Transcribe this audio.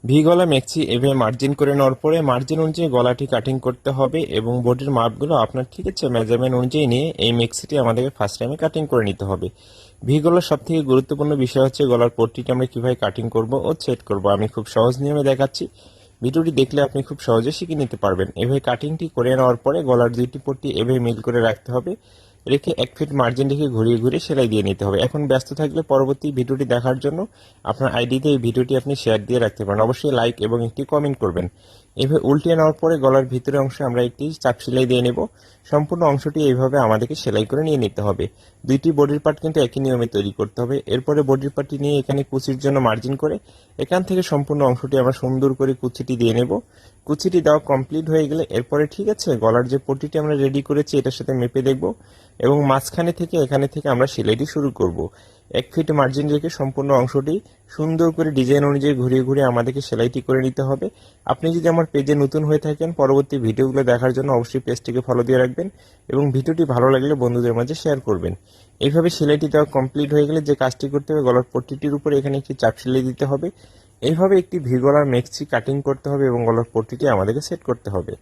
V গলা মেক্সি এভাবে margin করে নেওয়ার পরে মার্জিন অনুযায়ী গলাটি কাটিং করতে হবে এবং বডির মাপগুলো আপনার ঠিক আছে মেজারমেন্ট অনুযায়ী নিয়ে এই মেক্সিটি আমাদেরকে ফার্স্ট টাইমে কাটিং করে নিতে হবে। ভি গলার সব থেকে গুরুত্বপূর্ণ বিষয় হচ্ছে গলার পট্টিটি আমরা কিভাবে কাটিং করব ও সেট করব। আমি খুব সহজ নিয়মে দেখাচ্ছি, ভিডিওটি দেখলে আপনি খুব সহজে শিখে নিতে পারবেন। এভাবে কাটিংটি করে নেওয়ার পরে গলার দুইটি পট্টি এভাবে মিল করে রাখতে হবে, রেখে 1 ফিট মার্জিন রেখে ঘুরিয়ে ঘুরিয়ে সেলাই দিয়ে নিতে হবে। এখন ব্যস্ত থাকলে পরবর্তী ভিডিওটি দেখার জন্য আপনার আইডিতে এই ভিডিওটি আপনি শেয়ার দিয়ে রাখতে পারেন, অবশ্যই লাইক এবং একটি কমেন্ট করবেন। এভাবে উল্টিয়ে নেওয়ার পরে গলার ভিতরের অংশে আমরা একটি চাপ সেলাই দিয়ে নেব। সম্পূর্ণ অংশটি এইভাবে আমাদেরকে সেলাই করে নিয়ে নিতে হবে। দুইটি বডির পার্ট কিন্তু একই নিয়মে তৈরি করতে হবে। এরপরে বডির পার্টটি নিয়ে এখানে কুচির জন্য মার্জিন করে এখান থেকে সম্পূর্ণ অংশটি আমরা সুন্দর করে কুচিটি দিয়ে নেব। কুচিটি দেওয়া কমপ্লিট হয়ে গেলে এরপরে ঠিক আছে গলার যে পট্টিটি আমরা রেডি করেছি এটার সাথে মেপে দেখব এবং মাঝখানে থেকে এখানে থেকে আমরা সেলাইটি শুরু করব। 1 ফিট মার্জিন রেখে সম্পূর্ণ অংশটি সুন্দর করে ডিজাইন অনুযায়ী ঘুরিয়ে ঘুরিয়ে আমাদেরকে সেলাইটি করে নিতে হবে। আপনি যদি আমার পেজে নতুন হয়ে থাকেন পরবর্তী ভিডিওগুলো দেখার জন্য অবশ্যই পেজটিকে ফলো দিয়ে রাখবেন এবং ভিডিওটি ভালো লাগলে বন্ধুদের মাঝে শেয়ার করবেন। এইভাবে সেলাইটি দেওয়া কমপ্লিট হয়ে গেলে যে কাজটি করতে হবে গলার পট্টিটির উপরে এখানে একটি চাপ সেলাই দিতে হবে। এইভাবে একটি ভি গলার মেক্সি কাটিং করতে হবে এবং গলার পট্টিটি আমাদেরকে সেট করতে হবে।